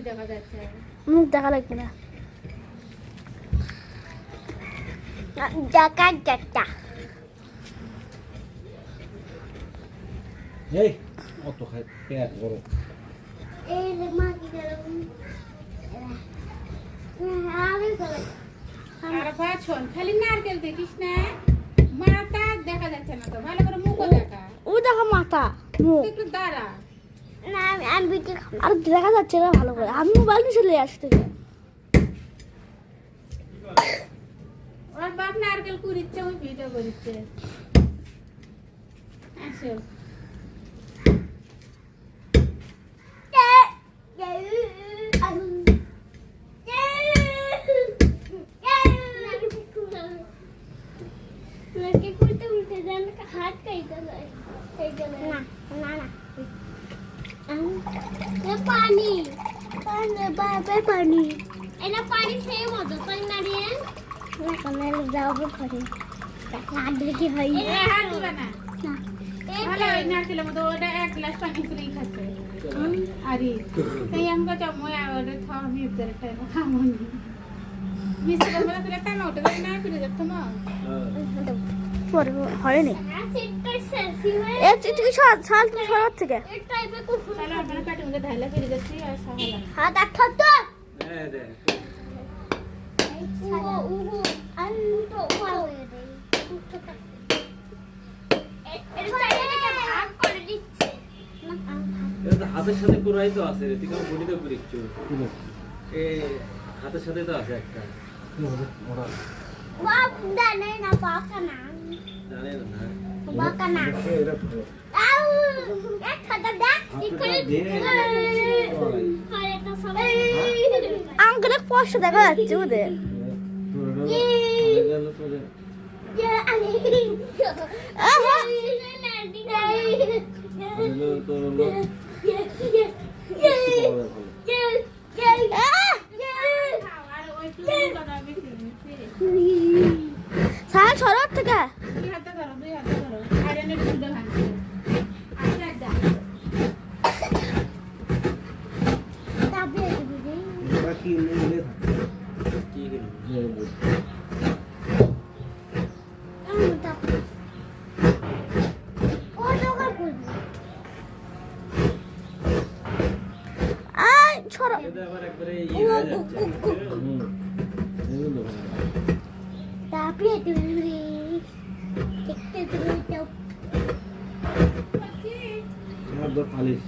দেখা যাচ্ছে, মুখ দেখা লাগবে না। জাকা জাকা এই অত খাই পেট বড়। এই যে মা কি করে আরে চলে আর পাছন খালি নারকেল দেখিস না, মাথা দেখা যাচ্ছে না তো, ভালো করে মুখও দেখা। ও দেখো মাথা মুখ একটু দাঁড়া, না আমি বিটি আর দেখা যাচ্ছে না ভালো করে। আমি মোবাইল নিয়ে চলে আসতে ওর বাপ নারকেল কুড়িচ্ছে, ওই ভিডিও করিচ্ছে। আসো हाथ कहीं का ना ना ना ये पानी पानी बाबे पानी ऐना पानी सेम होता पानी ना रे ना कने जाओ पे पानी हाथ देखी है এ হাত দিবা না, ना ভালো ওই নারকেলের মধ্যে ওটা এক গ্লাস পানি করে খাচ্ছে। আরে তাই আমরা জময় আরে থাম ভিতরে টাইম খামনি মিষ্টি বলা করে টাইম ওটা না করে যাচ্ছে না। পরে হয়নি এ তুই ছাল তুই সরাত থেকে তাহলে আমরা কাটে মধ্যে ঢালা করে যাচ্ছি আর সাহালা হাত আঠা তো হ্যাঁ রে উহো উহো আলু তো উহো ভাগ করে দিচ্ছে এটা হাতের সাথে কোরাই তো আছে রে, তুই কেমন বডিতে করিচ্ছ? এ হাতের সাথে তো আছে একটা। ওরা বাপ জানে না বাকা না জানে না। বাকা না এটা আউ এক খাতা দা করে আঙ্গুলে কষ্ট দেখা যাচ্ছে ওদের গেল তোরে গেল তোর লোক আর ওই টুকুটা না বেশি সাল সরাত থেকে দুই হাতে ধরো, দুই হাতে ধরো, আয়রনের গুঁড়ো ভাঙছে। আচ্ছা আচ্ছা বাকি নিলে থাকে কি গেল ছড়া এটা আবার একবারে ইয়ে হয়ে যাচ্ছে। এগুলো তাপিয়ে তুমি দেখতে তুমি তো আমার দর পালিশ